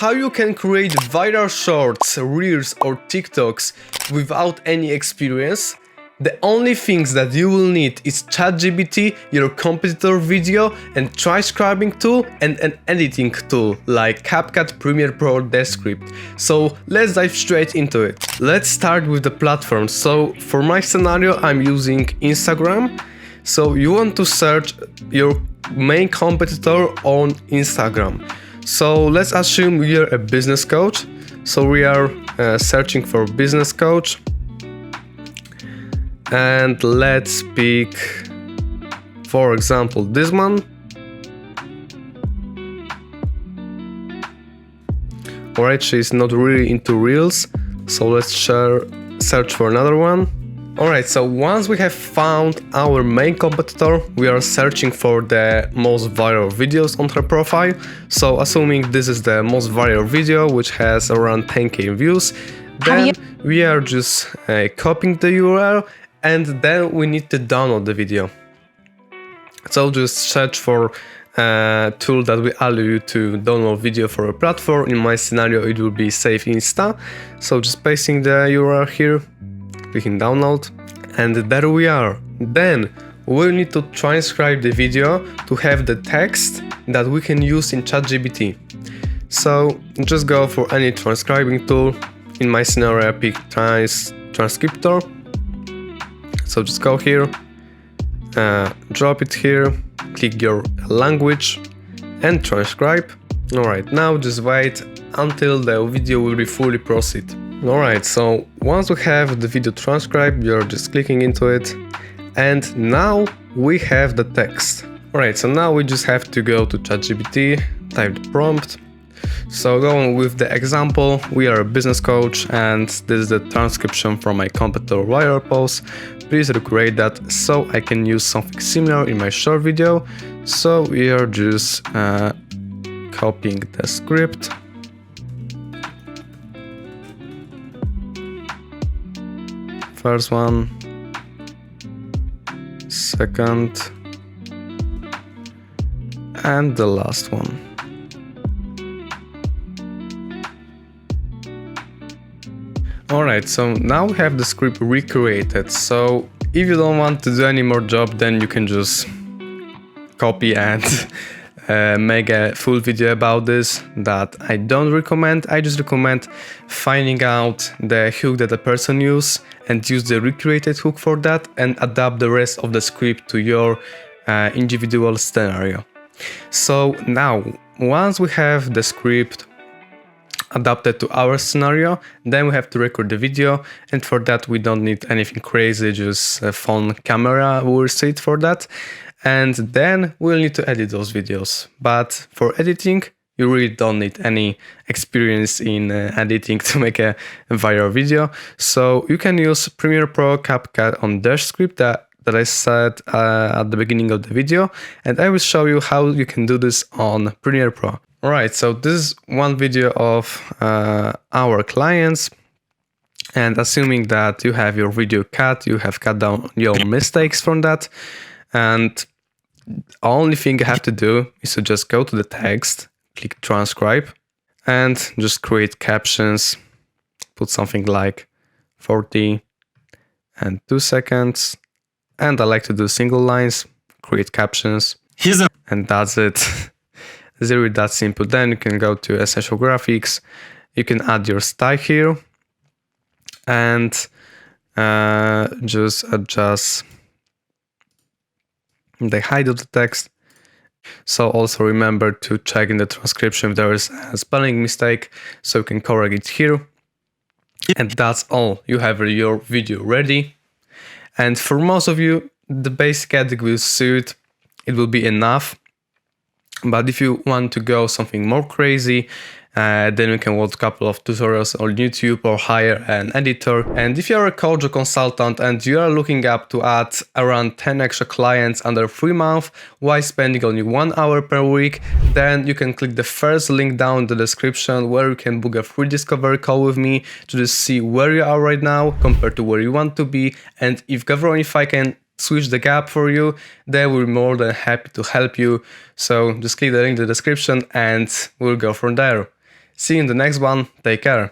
how you can create viral shorts, reels or TikToks without any experience? The only things that you will need is ChatGPT, your competitor video, and transcribing tool and an editing tool like CapCut, Premiere Pro or Descript. So let's dive straight into it. Let's start with the platform. So for my scenario I'm using Instagram. So you want to search your main competitor on Instagram. So let's assume we are a business coach. So we are searching for business coach. And let's pick, for example, this one. Alright, she's not really into reels, so let's search for another one. Alright, so once we have found our main competitor, we are searching for the most viral videos on her profile. So assuming this is the most viral video, which has around 10k views, then we are just copying the URL. And then we need to download the video. So just search for a tool that will allow you to download video for a platform. In my scenario, it will be Save Insta. So just pasting the URL here, clicking download, and there we are. Then we'll need to transcribe the video to have the text that we can use in ChatGPT. So just go for any transcribing tool. In my scenario, I pick Transcription. So just go here, drop it here, click your language and transcribe. Alright, now just wait until the video will be fully processed. Alright, so once we have the video transcribed, you're just clicking into it. And now we have the text. Alright, so now we just have to go to ChatGPT, type the prompt. So going with the example, we are a business coach and this is the transcription from my competitor viral post. Please recreate that so I can use something similar in my short video. So we are just copying the script. First one, second, and the last one. Alright, so now we have the script recreated. So if you don't want to do any more job, then you can just copy and make a full video about this. That I don't recommend. I just recommend finding out the hook that the person used and use the recreated hook for that and adapt the rest of the script to your individual scenario. So now, once we have the script adapted to our scenario, then we have to record the video, and for that we don't need anything crazy, just a phone camera will sit for that, and then we'll need to edit those videos. But for editing, you really don't need any experience in editing to make a viral video, so you can use Premiere Pro, CapCut on Descript that I said at the beginning of the video, and I will show you how you can do this on Premiere Pro. Alright, so this is one video of our clients, and assuming that you have your video cut, you have cut down your mistakes from that, and the only thing you have to do is to just go to the text, click transcribe, and just create captions, put something like 40 and 2 seconds, and I like to do single lines, create captions, and that's it. It's really that simple. Then you can go to Essential Graphics, you can add your style here, and just adjust the height of the text. So also remember to check in the transcription if there is a spelling mistake, so you can correct it here. And that's all. You have your video ready. And for most of you, the basic editing will suit. It will be enough. But if you want to go something more crazy, then you can watch a couple of tutorials on YouTube or hire an editor. And if you're a coach or consultant and you are looking up to add around 10 extra clients under 3 months while spending only 1 hour per week, then you can click the first link down in the description where you can book a free discovery call with me to just see where you are right now compared to where you want to be. And if Gawronski can switch the gap for you, they will be more than happy to help you. So just click the link in the description and we'll go from there. See you in the next one. Take care.